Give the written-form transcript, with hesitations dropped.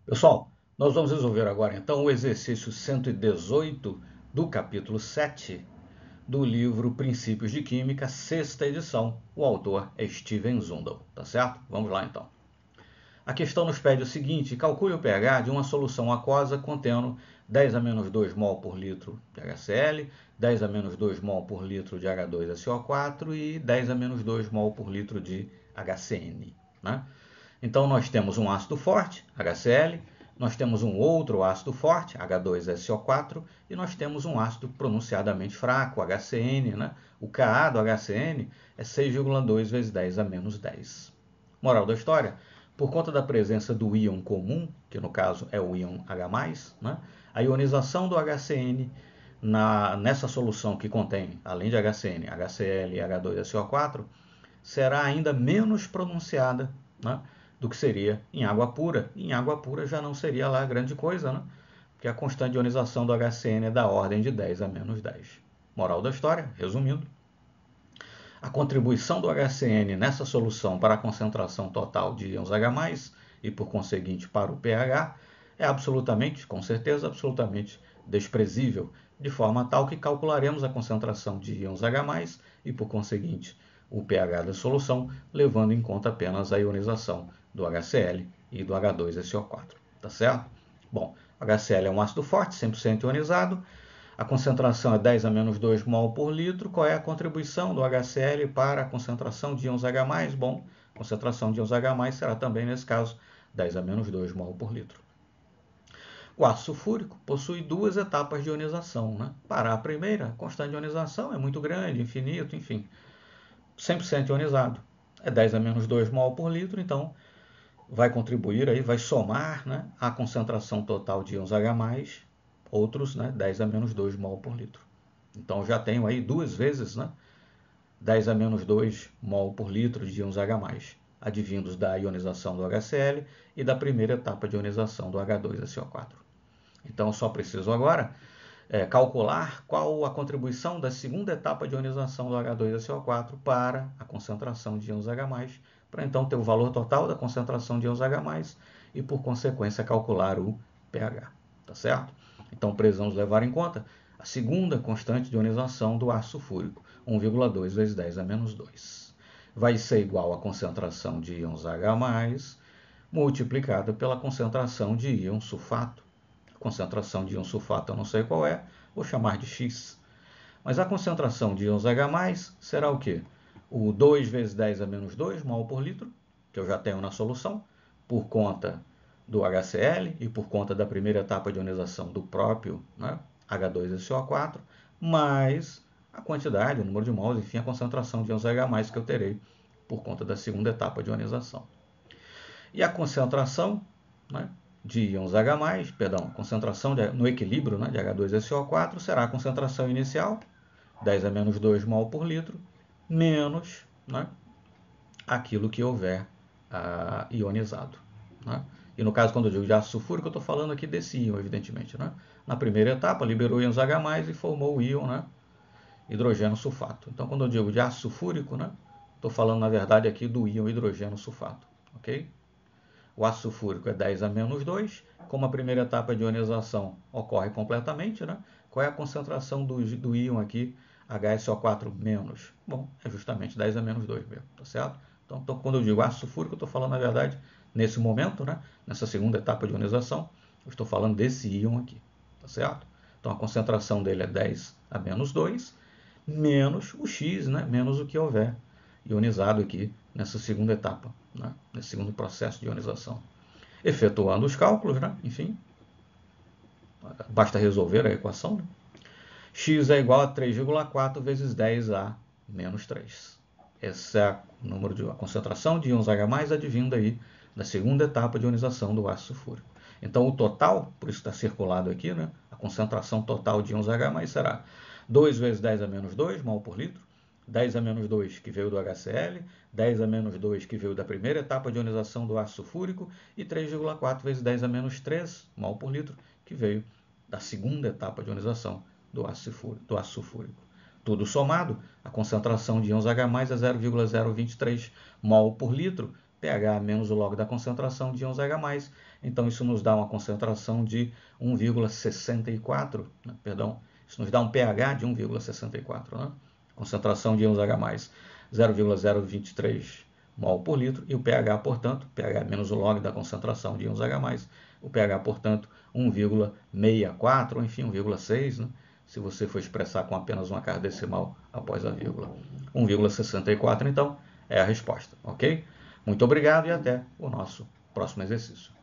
Pessoal, nós vamos resolver agora então o exercício 118 do capítulo 7 do livro Princípios de Química, sexta edição. O autor é Steven Zundel, tá certo? Vamos lá então. A questão nos pede o seguinte: calcule o pH de uma solução aquosa contendo 10 a menos 2 mol por litro de HCl, 10 a menos 2 mol por litro de H2SO4 e 10 a menos 2 mol por litro de HCN, né? Então, nós temos um ácido forte, HCl, nós temos um outro ácido forte, H2SO4, e nós temos um ácido pronunciadamente fraco, HCN, né? O Ka do HCN é 6,2 vezes 10 a menos 10. Moral da história: por conta da presença do íon comum, que no caso é o íon H+, né? A ionização do HCN nessa solução que contém, além de HCN, HCl e H2SO4, será ainda menos pronunciada, né, do que seria em água pura. Em água pura já não seria lá grande coisa, né? Porque a constante de ionização do HCN é da ordem de 10 a menos 10. Moral da história, resumindo: a contribuição do HCN nessa solução para a concentração total de íons H+, e por conseguinte para o pH, é absolutamente, com certeza, absolutamente desprezível, de forma tal que calcularemos a concentração de íons H+, e por conseguinte o pH da solução, levando em conta apenas a ionização do HCl e do H2SO4. Tá certo? Bom, HCl é um ácido forte, 100% ionizado. A concentração é 10 a menos 2 mol por litro. Qual é a contribuição do HCl para a concentração de íons H+? Bom, a concentração de íons H+, será também, nesse caso, 10 a menos 2 mol por litro. O ácido sulfúrico possui duas etapas de ionização, né? Para a primeira, a constante de ionização é muito grande, infinito, enfim, 100% ionizado. É 10 a menos 2 mol por litro, então vai contribuir aí, vai somar, né, a concentração total de íons H+, outros, né, 10 a menos 2 mol por litro. Então já tenho aí duas vezes, né, 10 a menos 2 mol por litro de íons H+, advindos da ionização do HCl e da primeira etapa de ionização do H2SO4. Então só preciso agora calcular qual a contribuição da segunda etapa de ionização do H2SO4 para a concentração de íons H+, para então ter o valor total da concentração de íons H+, e por consequência calcular o pH, tá certo? Então precisamos levar em conta a segunda constante de ionização do ácido sulfúrico, 1,2 vezes 10 a menos 2. Vai ser igual à concentração de íons H+, multiplicada pela concentração de íon sulfato. A concentração de íon sulfato eu não sei qual é, vou chamar de X. Mas a concentração de íons H+, será o quê? O 2 vezes 10 a menos 2 mol por litro, que eu já tenho na solução, por conta do HCl e por conta da primeira etapa de ionização do próprio, né, H2SO4, mais a quantidade, o número de mols, enfim, a concentração de íons H+, que eu terei por conta da segunda etapa de ionização. E a concentração, né, de íons H+, perdão, concentração no equilíbrio, né, de H2SO4 será a concentração inicial, 10 a menos 2 mol por litro, menos, né, aquilo que houver ionizado, né? E no caso, quando eu digo de ácido sulfúrico, eu estou falando aqui desse íon, evidentemente, né? Na primeira etapa, liberou íons H+, e formou o íon, né, hidrogênio sulfato. Então, quando eu digo de ácido sulfúrico, né, estou falando, na verdade, aqui do íon hidrogênio sulfato, ok? O ácido sulfúrico é 10 a menos 2. Como a primeira etapa de ionização ocorre completamente, né? Qual é a concentração do íon aqui, HSO4 menos? Bom, é justamente 10 a menos 2 mesmo, tá certo? Então, quando eu digo ácido sulfúrico, eu estou falando, na verdade, nesse momento, né? Nessa segunda etapa de ionização, eu estou falando desse íon aqui, tá certo? Então, a concentração dele é 10 a menos 2, menos o X, né? Menos o que houver ionizado aqui nessa segunda etapa, né, nesse segundo processo de ionização. Efetuando os cálculos, né, enfim, basta resolver a equação. Né? X é igual a 3,4 vezes 10 a menos 3. Essa é a concentração de íons H+, advinda aí da segunda etapa de ionização do ácido sulfúrico. Então, o total, por isso está circulado aqui, né, a concentração total de íons H+, será 2 vezes 10 a menos 2 mol por litro, 10 a menos 2 que veio do HCl, 10 a menos 2 que veio da primeira etapa de ionização do ácido sulfúrico e 3,4 vezes 10 a menos 3 mol por litro que veio da segunda etapa de ionização do ácido sulfúrico. Tudo somado, a concentração de íons H+ é 0,023 mol por litro, pH menos o log da concentração de íons H+. Então, isso nos dá uma concentração de 1,64, né? Perdão, isso nos dá um pH de 1,64, né? Concentração de íons H+, 0,023 mol por litro, e o pH, portanto, pH menos o log da concentração de íons H+, o pH, portanto, 1,64, ou enfim, 1,6, né? Se você for expressar com apenas uma casa decimal após a vírgula. 1,64, então, é a resposta, ok? Muito obrigado e até o nosso próximo exercício.